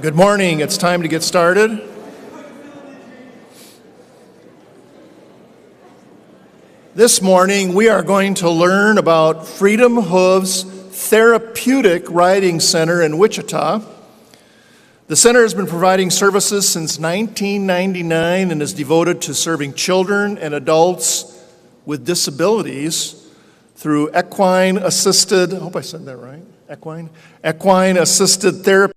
Good morning. It's time to get started. This morning we are going to learn about Freedom Hooves Therapeutic Riding Center in Wichita. The center has been providing services since 1999 and is devoted to serving children and adults with disabilities through equine-assisted, I hope I said that right, equine-assisted therapy.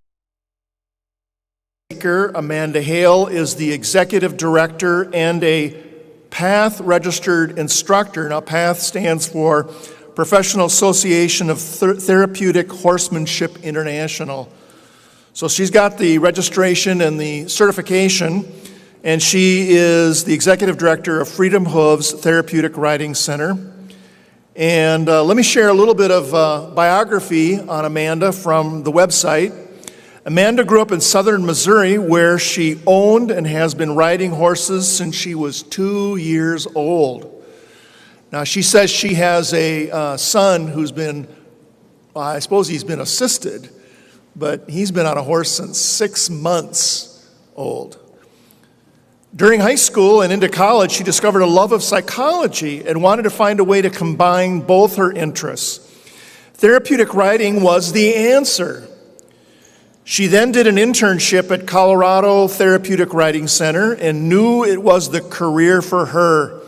Amanda Hale is the executive director and a PATH registered instructor. Now, PATH stands for Professional Association of Therapeutic Horsemanship International. So she's got the registration and the certification, and she is the executive director of Freedom Hooves Therapeutic Riding Center. And let me share a little bit of biography on Amanda from the website. Amanda grew up in southern Missouri, where she owned and has been riding horses since she was 2 years old. Now, she says she has a son who's been, I suppose he's been assisted, but he's been on a horse since 6 months old. During high school and into college, she discovered a love of psychology and wanted to find a way to combine both her interests. Therapeutic riding was the answer. She then did an internship at Colorado Therapeutic Riding Center and knew it was the career for her.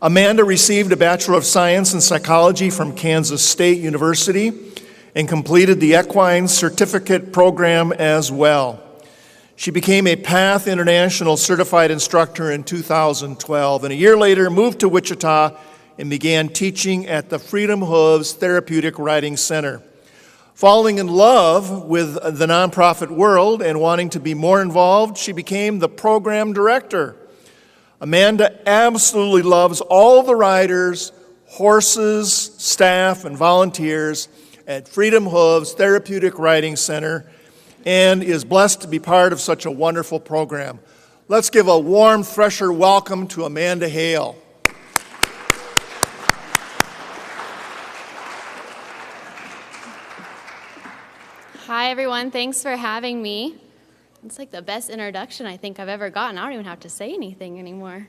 Amanda received a Bachelor of Science in Psychology from Kansas State University and completed the Equine Certificate program as well. She became a PATH International Certified Instructor in 2012, and a year later moved to Wichita and began teaching at the Freedom Hooves Therapeutic Riding Center. Falling in love with the nonprofit world and wanting to be more involved, she became the program director. Amanda absolutely loves all the riders, horses, staff, and volunteers at Freedom Hooves Therapeutic Riding Center and is blessed to be part of such a wonderful program. Let's give a warm, fresher welcome to Amanda Hale. Hi, everyone. Thanks for having me. It's like the best introduction I think I've ever gotten. I don't even have to say anything anymore.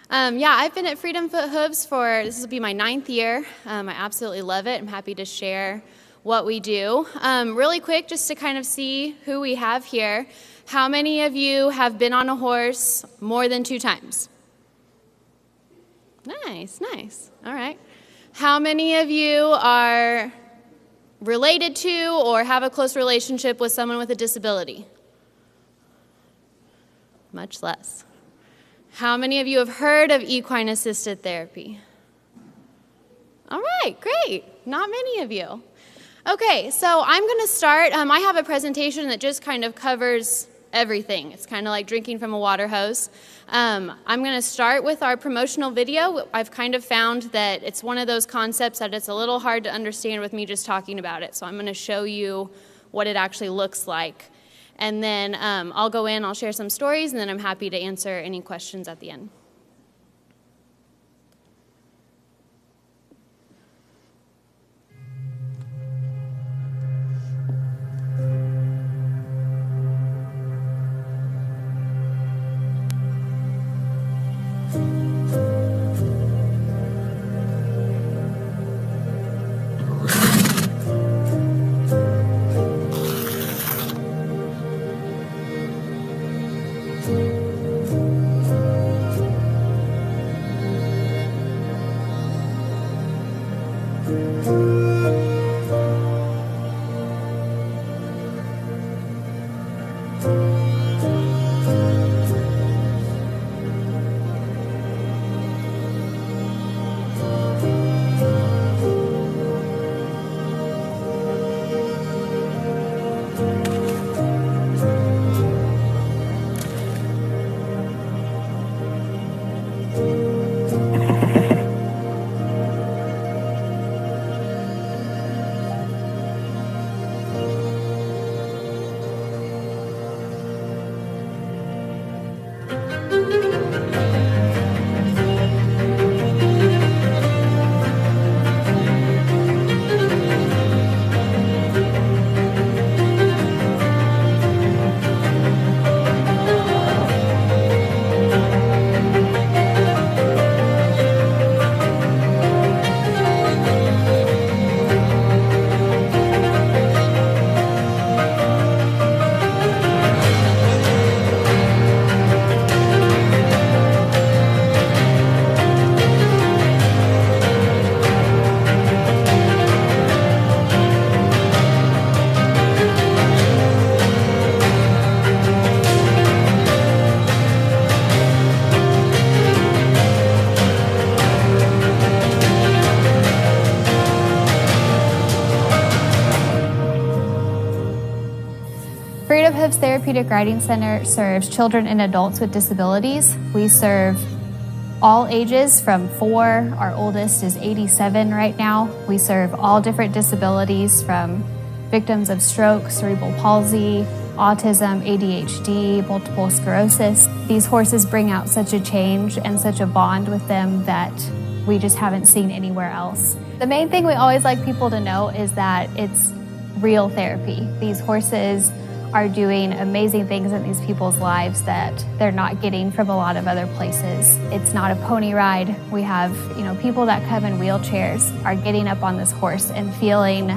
I've been at Freedom Hooves this will be my 9th year. I absolutely love it. I'm happy to share what we do. Really quick, just to kind of see who we have here. How many of you have been on a horse more than 2 times? Nice. All right. How many of you are related to or have a close relationship with someone with a disability? Much less. How many of you have heard of equine-assisted therapy? All right, great. Not many of you. Okay, so I'm going to start. I have a presentation that just kind of covers everything. It's kind of like drinking from a water hose. I'm going to start with our promotional video. I've kind of found that it's one of those concepts that it's a little hard to understand with me just talking about it. So I'm going to show you what it actually looks like. And then I'll go in, I'll share some stories, and then I'm happy to answer any questions at the end. Hooves Therapeutic Riding Center serves children and adults with disabilities. We serve all ages from 4, our oldest is 87 right now. We serve all different disabilities from victims of stroke, cerebral palsy, autism, ADHD, multiple sclerosis. These horses bring out such a change and such a bond with them that we just haven't seen anywhere else. The main thing we always like people to know is that it's real therapy. These horses are doing amazing things in these people's lives that they're not getting from a lot of other places. It's not a pony ride. We have, people that come in wheelchairs are getting up on this horse and feeling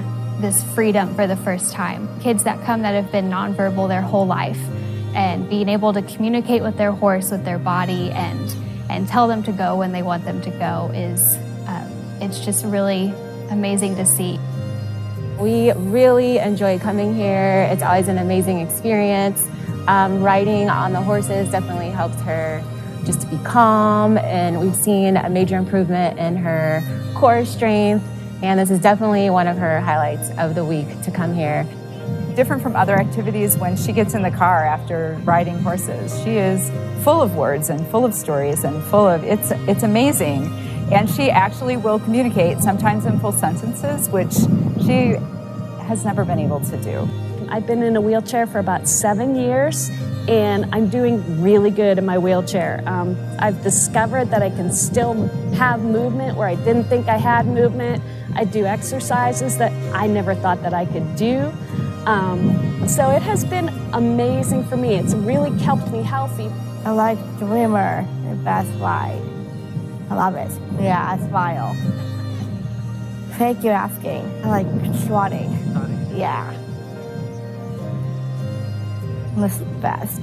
this freedom for the first time. Kids that come that have been nonverbal their whole life and being able to communicate with their horse, with their body, and tell them to go when they want them to go is, it's just really amazing to see. We really enjoy coming here. It's always an amazing experience. Riding on the horses definitely helps her just to be calm, and we've seen a major improvement in her core strength, and this is definitely one of her highlights of the week to come here. Different from other activities, when she gets in the car after riding horses, she is full of words and full of stories and full of, it's amazing. And she actually will communicate, sometimes in full sentences, which she has never been able to do. I've been in a wheelchair for about 7 years, and I'm doing really good in my wheelchair. I've discovered that I can still have movement where I didn't think I had movement. I do exercises that I never thought that I could do. So it has been amazing for me. It's really kept me healthy. I like Dreamer, the best ride. I love it. Yeah, I smile. Thank you asking. I like swatting. Yeah. It's the best.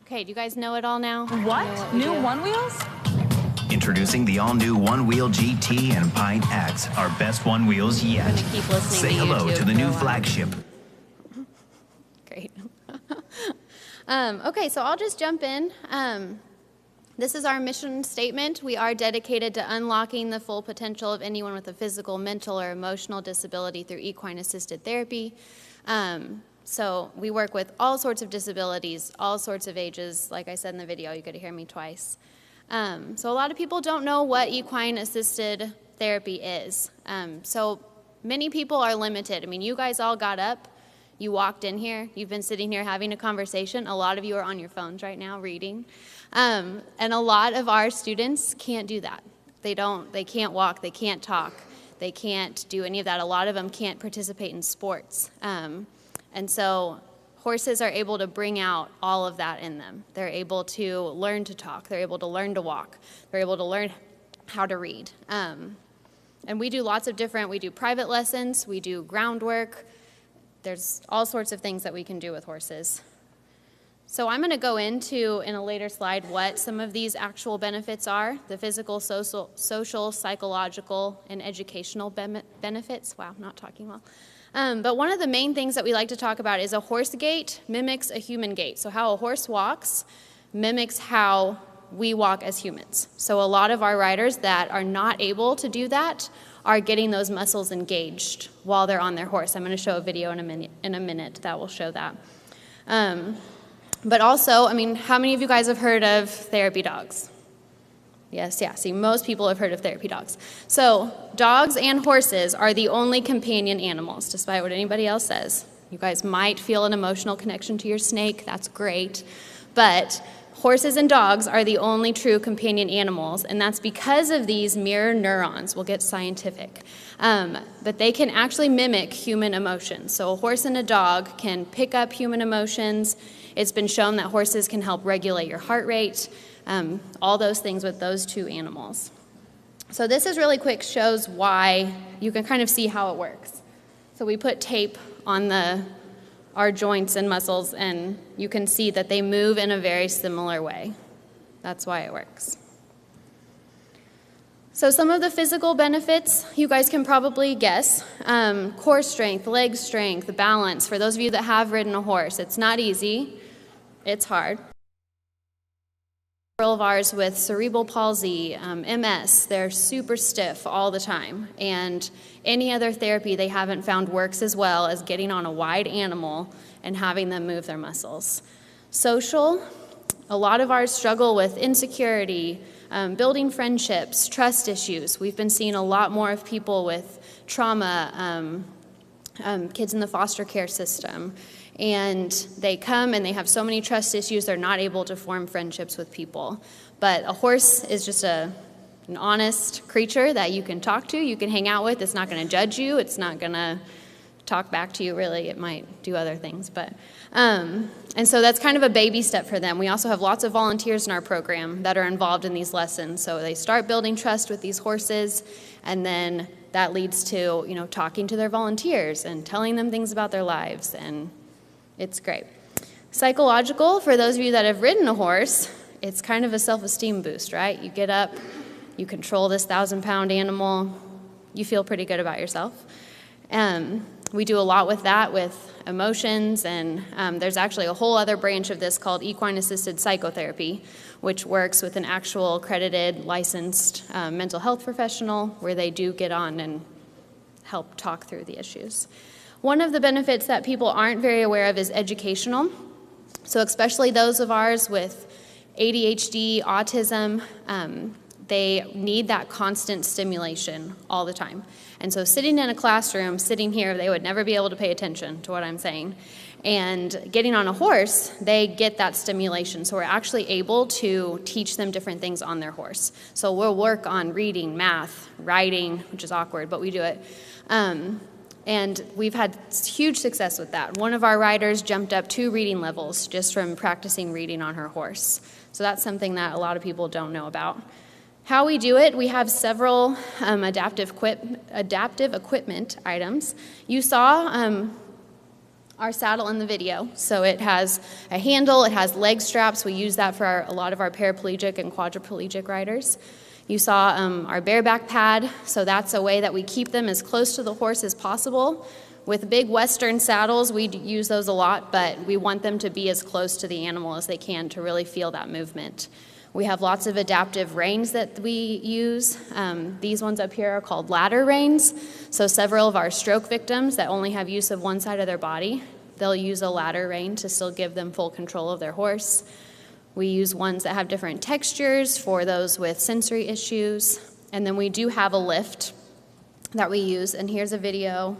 Okay, do you guys know it all now? What? New one wheels? Introducing the all-new One Wheel GT and Pine X, our best one wheels yet. I'm gonna keep listening Say to hello YouTube to the for a new while. flagship. Great. Okay, so I'll just jump in. This is our mission statement. We are dedicated to unlocking the full potential of anyone with a physical, mental, or emotional disability through equine-assisted therapy. So we work with all sorts of disabilities, all sorts of ages. Like I said in the video, you got to hear me twice. So a lot of people don't know what equine-assisted therapy is. So many people are limited. I mean, you guys all got up. You walked in here. You've been sitting here having a conversation. A lot of you are on your phones right now reading. And a lot of our students can't do that. They can't walk. They can't talk. They can't do any of that. A lot of them can't participate in sports. And so horses are able to bring out all of that in them. They're able to learn to talk. They're able to learn to walk. They're able to learn how to read. And we do lots of we do private lessons. We do groundwork. There's all sorts of things that we can do with horses. So I'm going to go into, in a later slide, what some of these actual benefits are, the physical, social, psychological, and educational benefits. Wow, not talking well. But one of the main things that we like to talk about is a horse gait mimics a human gait. So how a horse walks mimics how we walk as humans. So a lot of our riders that are not able to do that are getting those muscles engaged while they're on their horse. I'm going to show a video in a minute that will show that. But also, I mean, how many of you guys have heard of therapy dogs? Yes, yeah, see, most people have heard of therapy dogs. So dogs and horses are the only companion animals, despite what anybody else says. You guys might feel an emotional connection to your snake, that's great, but horses and dogs are the only true companion animals, and that's because of these mirror neurons. We'll get scientific. But they can actually mimic human emotions. So a horse and a dog can pick up human emotions. It's been shown that horses can help regulate your heart rate, all those things with those two animals. So this is really quick, shows why you can kind of see how it works. So we put tape on our joints and muscles, and you can see that they move in a very similar way. That's why it works. So some of the physical benefits you guys can probably guess. Core strength, leg strength, balance. For those of you that have ridden a horse, it's not easy. It's hard. Several of ours with cerebral palsy, MS, they're super stiff all the time. And any other therapy they haven't found works as well as getting on a wide animal and having them move their muscles. Social, a lot of ours struggle with insecurity, building friendships, trust issues. We've been seeing a lot more of people with trauma, kids in the foster care system. And they come and they have so many trust issues, they're not able to form friendships with people. But a horse is just an honest creature that you can talk to, you can hang out with. It's not going to judge you. It's not going to talk back to you, really. It might do other things. But and so that's kind of a baby step for them. We also have lots of volunteers in our program that are involved in these lessons. So they start building trust with these horses, and then that leads to, talking to their volunteers and telling them things about their lives, and it's great. Psychological, for those of you that have ridden a horse, it's kind of a self-esteem boost, right? You get up, you control this 1,000-pound animal, you feel pretty good about yourself. We do a lot with that, with emotions, and there's actually a whole other branch of this called equine-assisted psychotherapy, which works with an actual accredited, licensed mental health professional, where they do get on and help talk through the issues. One of the benefits that people aren't very aware of is educational. So especially those of ours with ADHD, autism, they need that constant stimulation all the time. And so sitting in a classroom, sitting here, they would never be able to pay attention to what I'm saying. And getting on a horse, they get that stimulation. So we're actually able to teach them different things on their horse. So we'll work on reading, math, writing, which is awkward, but we do it. And we've had huge success with that. One of our riders jumped up 2 reading levels just from practicing reading on her horse. So that's something that a lot of people don't know about. How we do it, we have several adaptive equipment items. You saw our saddle in the video. So it has a handle, it has leg straps. We use that for a lot of our paraplegic and quadriplegic riders. You saw our bareback pad, so that's a way that we keep them as close to the horse as possible. With big Western saddles, we use those a lot, but we want them to be as close to the animal as they can to really feel that movement. We have lots of adaptive reins that we use. These ones up here are called ladder reins. So several of our stroke victims that only have use of one side of their body, they'll use a ladder rein to still give them full control of their horse. We use ones that have different textures for those with sensory issues. And then we do have a lift that we use. And here's a video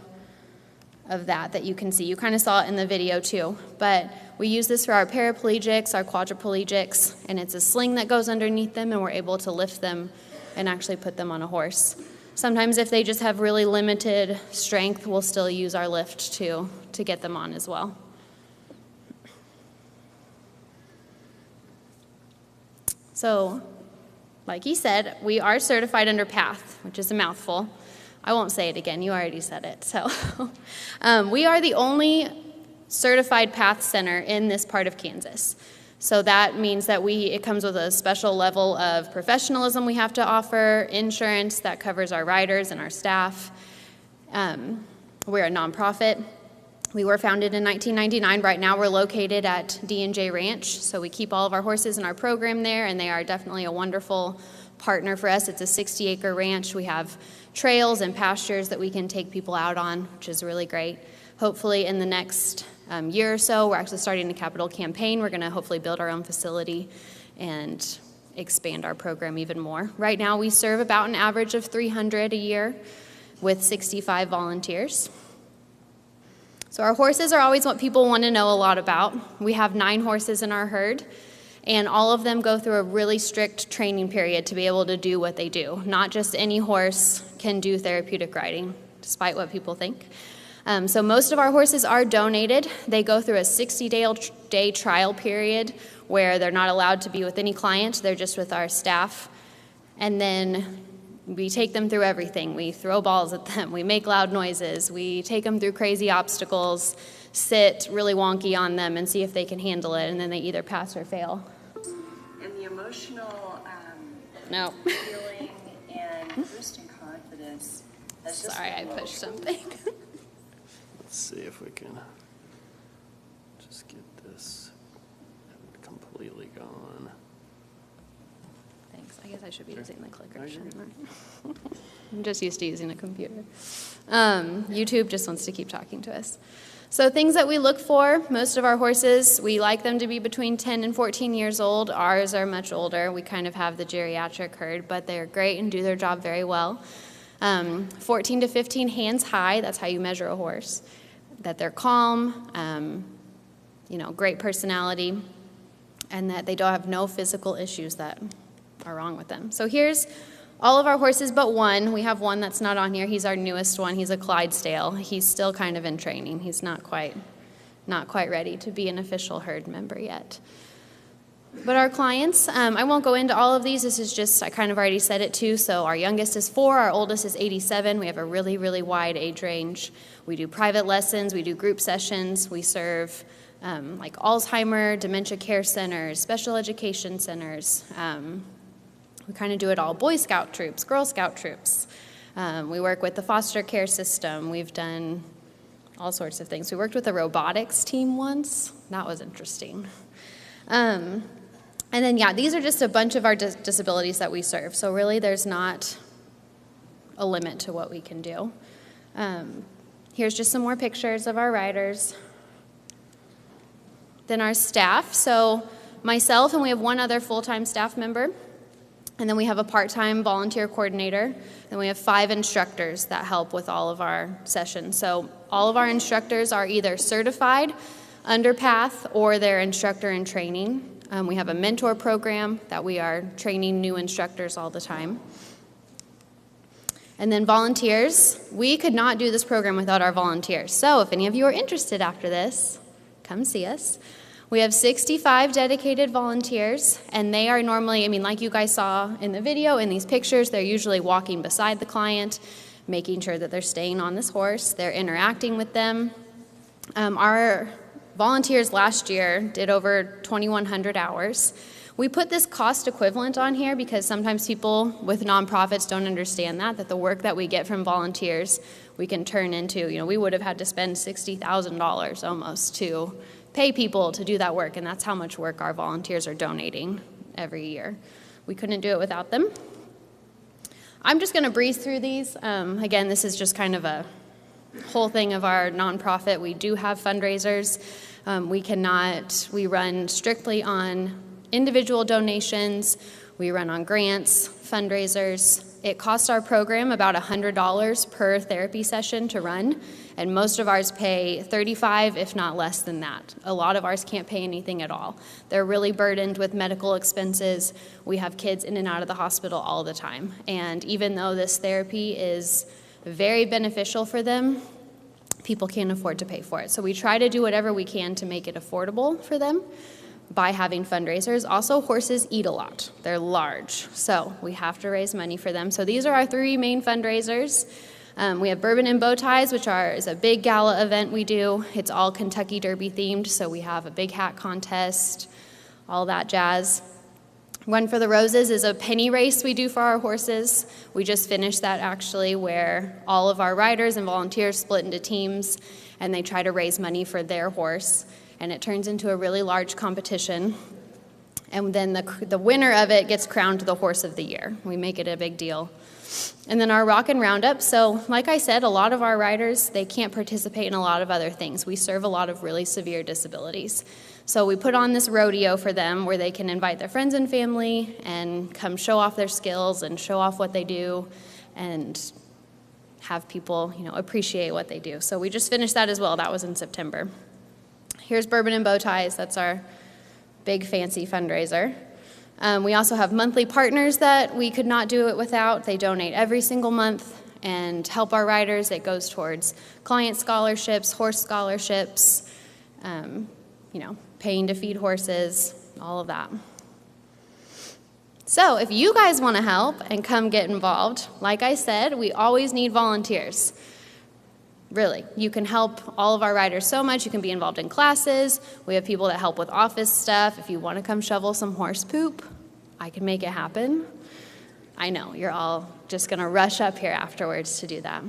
of that you can see. You kind of saw it in the video too. But we use this for our paraplegics, our quadriplegics, and it's a sling that goes underneath them, and we're able to lift them and actually put them on a horse. Sometimes if they just have really limited strength, we'll still use our lift to get them on as well. So, like he said, we are certified under PATH, which is a mouthful. I won't say it again, you already said it. So, we are the only certified PATH center in this part of Kansas. So that means that it comes with a special level of professionalism we have to offer, insurance that covers our riders and our staff. We're a nonprofit. We were founded in 1999. Right now we're located at D&J Ranch, so we keep all of our horses in our program there, and they are definitely a wonderful partner for us. It's a 60-acre ranch. We have trails and pastures that we can take people out on, which is really great. Hopefully in the next year or so, we're actually starting a capital campaign. We're going to hopefully build our own facility and expand our program even more. Right now we serve about an average of 300 a year with 65 volunteers. So our horses are always what people want to know a lot about. We have 9 horses in our herd, and all of them go through a really strict training period to be able to do what they do. Not just any horse can do therapeutic riding, despite what people think. So most of our horses are donated. They go through a 60-day trial period where they're not allowed to be with any client. They're just with our staff. And then we take them through everything. We throw balls at them. We make loud noises. We take them through crazy obstacles, sit really wonky on them, and see if they can handle it. And then they either pass or fail. And the emotional No. feeling and boosting confidence. That's just Sorry, I pushed something. Let's see if we can just get this completely gone. Thanks. I guess I should be using the clicker, shouldn't I? I'm just used to using a computer. YouTube just wants to keep talking to us. So things that we look for, most of our horses, we like them to be between 10 and 14 years old. Ours are much older. We kind of have the geriatric herd, but they're great and do their job very well. 14 to 15 hands high, that's how you measure a horse. That they're calm, great personality, and that they don't have no physical issues that are wrong with them. So here's all of our horses but one. We have one that's not on here. He's our newest one. He's a Clydesdale. He's still kind of in training. He's not quite ready to be an official herd member yet. But our clients, I won't go into all of these. This is just, I kind of already said it too. So our youngest is 4, our oldest is 87. We have a really, really wide age range. We do private lessons, we do group sessions, we serve like Alzheimer, dementia care centers, special education centers. We kind of do it all. Boy Scout troops, Girl Scout troops. We work with the foster care system. We've done all sorts of things. We worked with a robotics team once. That was interesting. And then, these are just a bunch of our disabilities that we serve. So really, there's not a limit to what we can do. Here's just some more pictures of our riders. Then our staff. So myself, and we have one other full-time staff member. And then we have a part-time volunteer coordinator. And we have 5 instructors that help with all of our sessions. So all of our instructors are either certified under PATH or they're instructor in training. We have a mentor program that we are training new instructors all the time. And then volunteers. We could not do this program without our volunteers. So if any of you are interested after this, come see us. We have 65 dedicated volunteers, and they are normally, like you guys saw in the video, in these pictures, they're usually walking beside the client, making sure that they're staying on this horse. They're interacting with them. Our volunteers last year did over 2,100 hours. We put this cost equivalent on here because sometimes people with nonprofits don't understand that the work that we get from volunteers we can turn into, we would have had to spend $60,000 almost to pay people to do that work, and that's how much work our volunteers are donating every year. We couldn't do it without them. I'm just going to breeze through these. Again, this is just kind of a whole thing of our nonprofit. We do have fundraisers. We run strictly on individual donations. We run on grants, fundraisers. It costs our program about $100 per therapy session to run, and most of ours pay $35, if not less than that. A lot of ours can't pay anything at all. They're really burdened with medical expenses. We have kids in and out of the hospital all the time, and even though this therapy is very beneficial for them, people can't afford to pay for it. So we try to do whatever we can to make it affordable for them by having fundraisers. Also, horses eat a lot. They're large, so we have to raise money for them. So these are our 3 main fundraisers. We have Bourbon and Bow Ties, which is a big gala event we do. It's all Kentucky Derby themed, so we have a big hat contest, all that jazz. Run for the Roses is a penny race we do for our horses. We just finished that actually, where all of our riders and volunteers split into teams and they try to raise money for their horse. And it turns into a really large competition. And then the winner of it gets crowned the Horse of the Year. We make it a big deal. And then our Rockin' Roundup. So like I said, a lot of our riders, they can't participate in a lot of other things. We serve a lot of really severe disabilities. So we put on this rodeo for them where they can invite their friends and family and come show off their skills and show off what they do and have people, appreciate what they do. So we just finished that as well. That was in September. Here's Bourbon and Bow Ties. That's our big fancy fundraiser. We also have monthly partners that we could not do it without. They donate every single month and help our riders. It goes towards client scholarships, horse scholarships, paying to feed horses, all of that. So if you guys want to help and come get involved, like I said, we always need volunteers. Really, you can help all of our riders so much. You can be involved in classes. We have people that help with office stuff. If you want to come shovel some horse poop, I can make it happen. I know, you're all just going to rush up here afterwards to do that.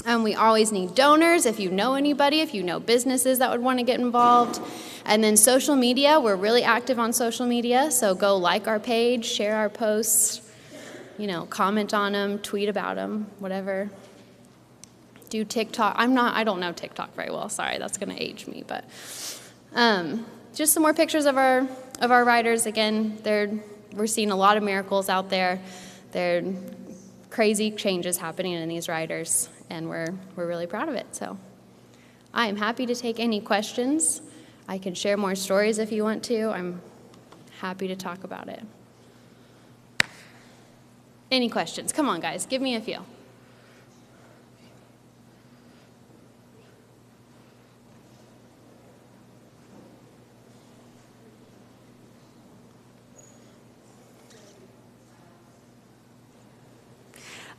We always need donors. If you know anybody, if you know businesses that would want to get involved. And then social media, we're really active on social media. So go like our page, share our posts, comment on them, tweet about them, whatever. Do TikTok. I don't know TikTok very well. Sorry, that's going to age me. But just some more pictures of our riders. Again, we're seeing a lot of miracles out there. There are crazy changes happening in these riders, and we're really proud of it. So I am happy to take any questions. I can share more stories if you want to. I'm happy to talk about it. Any questions? Come on, guys. Give me a few.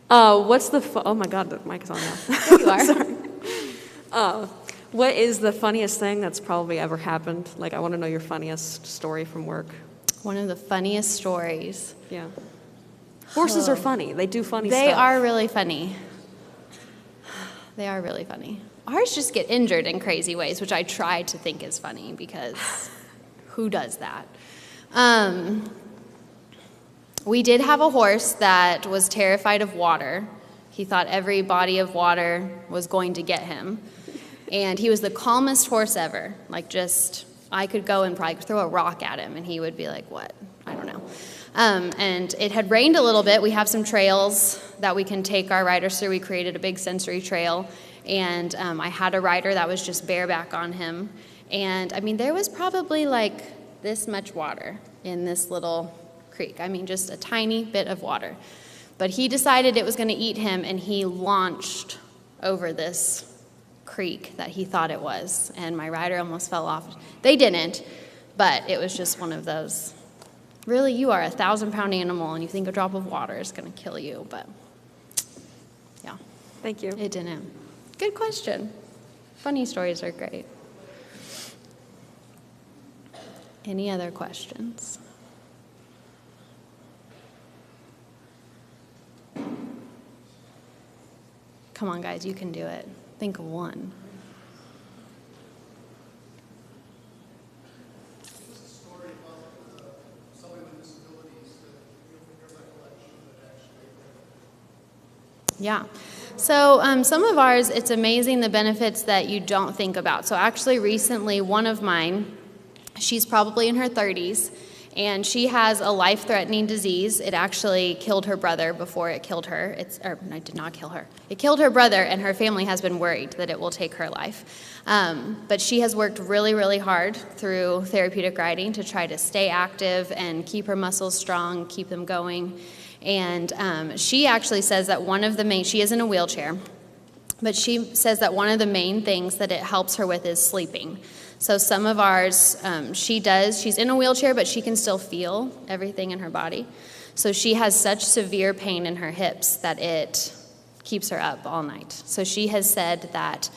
Oh my God, the mic is on now. There you are. Sorry. What is the funniest thing that's probably ever happened? Like, I want to know your funniest story from work. One of the funniest stories. Yeah. Horses are funny. They do funny stuff. They are really funny. They are really funny. Ours just get injured in crazy ways, which I try to think is funny because who does that? We did have a horse that was terrified of water. He thought every body of water was going to get him. And he was the calmest horse ever. I could go and probably throw a rock at him, and he would be like, what? I don't know. And it had rained a little bit. We have some trails that we can take our riders through. We created a big sensory trail, and I had a rider that was just bareback on him. And, there was probably this much water in this little creek. Just a tiny bit of water. But he decided it was going to eat him, and he launched over this creek that he thought it was, and my rider almost fell off. They didn't, but it was just one of those, really, you are a 1,000-pound animal, and you think a drop of water is going to kill you, but yeah. Thank you. It didn't. Good question. Funny stories are great. Any other questions? Come on, guys, you can do it. Think of one. Yeah. So some of ours, it's amazing the benefits that you don't think about. So actually recently, one of mine, she's probably in her 30s, and she has a life-threatening disease. It actually killed her brother before it killed her. It did not kill her. It killed her brother, and her family has been worried that it will take her life. But she has worked really, really hard through therapeutic riding to try to stay active and keep her muscles strong, keep them going. And she actually says that she is in a wheelchair, but she says that one of the main things that it helps her with is sleeping. So some of ours, she's in a wheelchair, but she can still feel everything in her body. So she has such severe pain in her hips that it keeps her up all night. So she has said that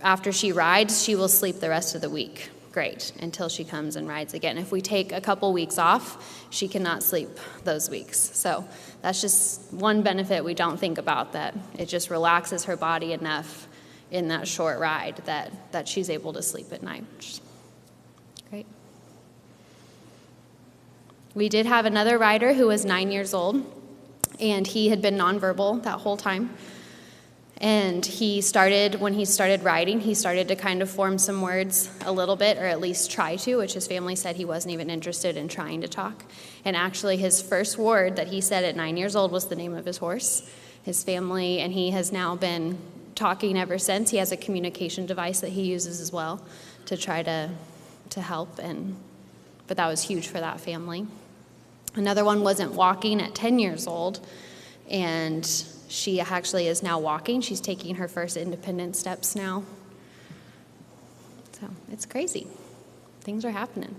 after she rides, she will sleep the rest of the week great until she comes and rides again. If we take a couple weeks off, she cannot sleep those weeks. So that's just one benefit we don't think about, that it just relaxes her body enough in that short ride that she's able to sleep at night, which is great. We did have another rider who was 9 years old, and he had been nonverbal that whole time. And when he started riding, he started to kind of form some words a little bit, or at least try to, which his family said he wasn't even interested in trying to talk. And actually his first word that he said at 9 years old was the name of his horse. His family, and he has now been talking ever since. He has a communication device that he uses as well to try to help, but that was huge for that family. Another one wasn't walking at 10 years old, and she actually is now walking. She's taking her first independent steps now. So it's crazy. Things are happening.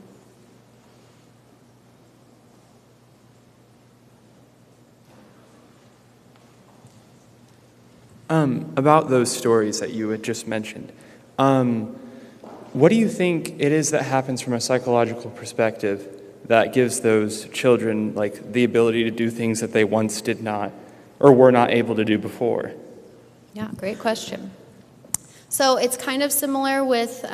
About those stories that you had just mentioned, what do you think it is that happens from a psychological perspective that gives those children like the ability to do things that they once did not or were not able to do before? Yeah, great question. So it's kind of similar with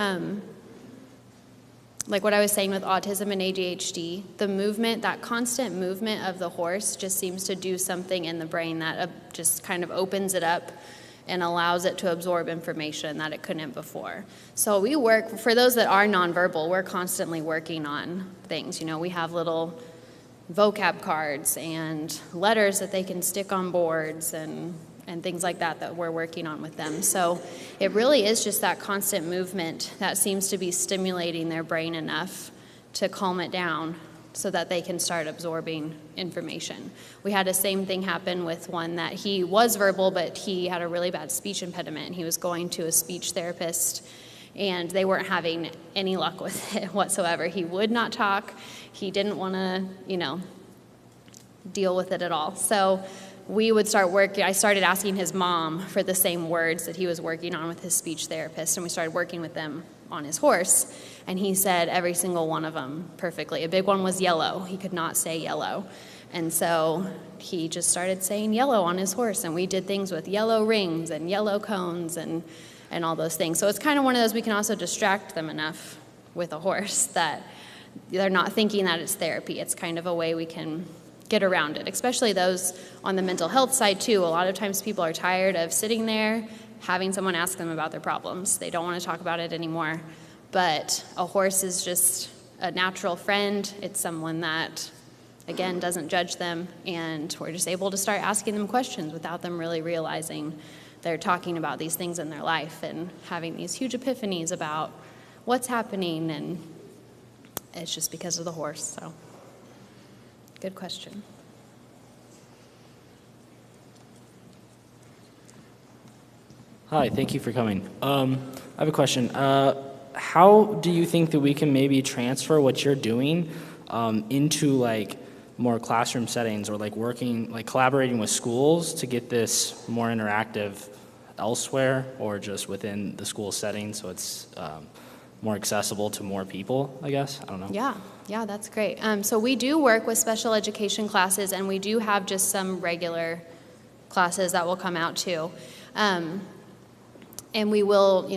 like what I was saying with autism and ADHD. The movement, that constant movement of the horse just seems to do something in the brain that just kind of opens it up and allows it to absorb information that it couldn't before. So we work, for those that are nonverbal, we're constantly working on things. You know, we have little vocab cards and letters that they can stick on boards and things like that we're working on with them. So it really is just that constant movement that seems to be stimulating their brain enough to calm it down so that they can start absorbing information. We had the same thing happen with one that he was verbal, but he had a really bad speech impediment. He was going to a speech therapist, and they weren't having any luck with it whatsoever. He would not talk. He didn't want to, deal with it at all. So we would start working. I started asking his mom for the same words that he was working on with his speech therapist, and we started working with them on his horse, and he said every single one of them perfectly. A big one was yellow. He could not say yellow. And so he just started saying yellow on his horse, and we did things with yellow rings and yellow cones and all those things. So it's kind of one of those, we can also distract them enough with a horse that they're not thinking that it's therapy. It's kind of a way we can get around it, especially those on the mental health side too. A lot of times people are tired of sitting there, having someone ask them about their problems. They don't want to talk about it anymore. But a horse is just a natural friend. It's someone that, again, doesn't judge them, and we're just able to start asking them questions without them really realizing they're talking about these things in their life and having these huge epiphanies about what's happening, and it's just because of the horse. So, good question. Hi, thank you for coming. I have a question. How do you think that we can maybe transfer what you're doing into like more classroom settings, or like working, like collaborating with schools to get this more interactive elsewhere, or just within the school setting so it's more accessible to more people, I guess? I don't know. Yeah, that's great. So we do work with special education classes, and we do have just some regular classes that will come out too. And we will,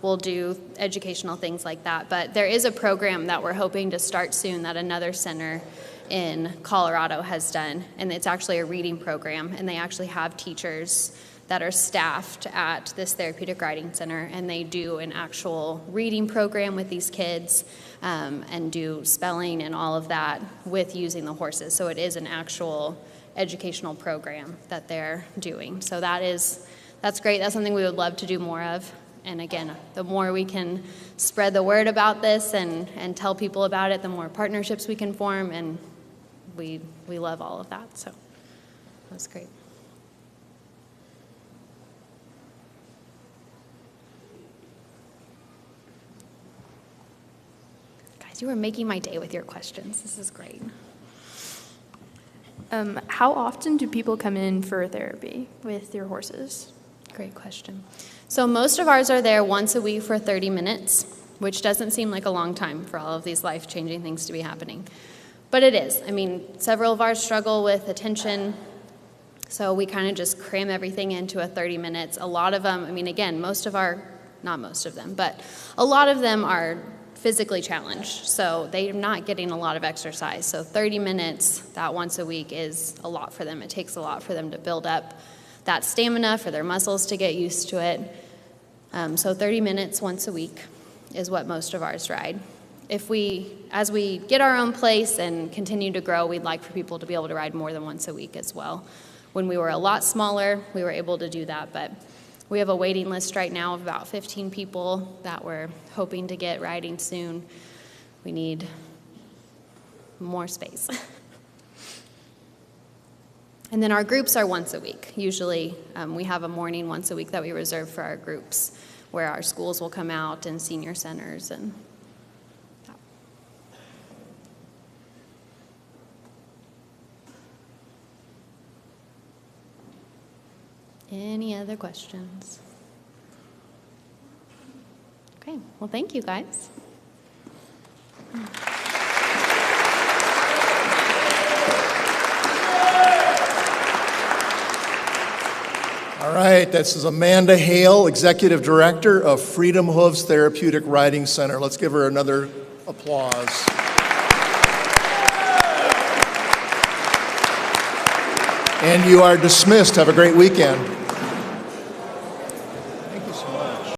we'll do educational things like that. But there is a program that we're hoping to start soon that another center in Colorado has done, and it's actually a reading program, and they actually have teachers that are staffed at this therapeutic riding center, and they do an actual reading program with these kids and do spelling and all of that with using the horses. So it is an actual educational program that they're doing. So that's great. That's something we would love to do more of. And again, the more we can spread the word about this and tell people about it, the more partnerships we can form, and we love all of that. So that's great. Guys, you are making my day with your questions. This is great. How often do people come in for therapy with your horses? Great question. So most of ours are there once a week for 30 minutes. which doesn't seem like a long time for all of these life-changing things to be happening. But it is. I mean, several of ours struggle with attention, so we kind of just cram everything into a 30 minutes. A lot of them, I mean, again, not most of them, but a lot of them are physically challenged, so they're not getting a lot of exercise. So 30 minutes, that once a week, is a lot for them. It takes a lot for them to build up that stamina, for their muscles to get used to it. So 30 minutes once a week is what most of ours ride. As we get our own place and continue to grow, we'd like for people to be able to ride more than once a week as well. When we were a lot smaller, we were able to do that, but we have a waiting list right now of about 15 people that we're hoping to get riding soon. We need more space. And then our groups are once a week. Usually we have a morning once a week that we reserve for our groups, where our schools will come out and senior centers and Any other questions? Okay, well, thank you, guys. All right, this is Amanda Hale, Executive Director of Freedom Hooves Therapeutic Riding Center. Let's give her another applause. And you are dismissed. Have a great weekend.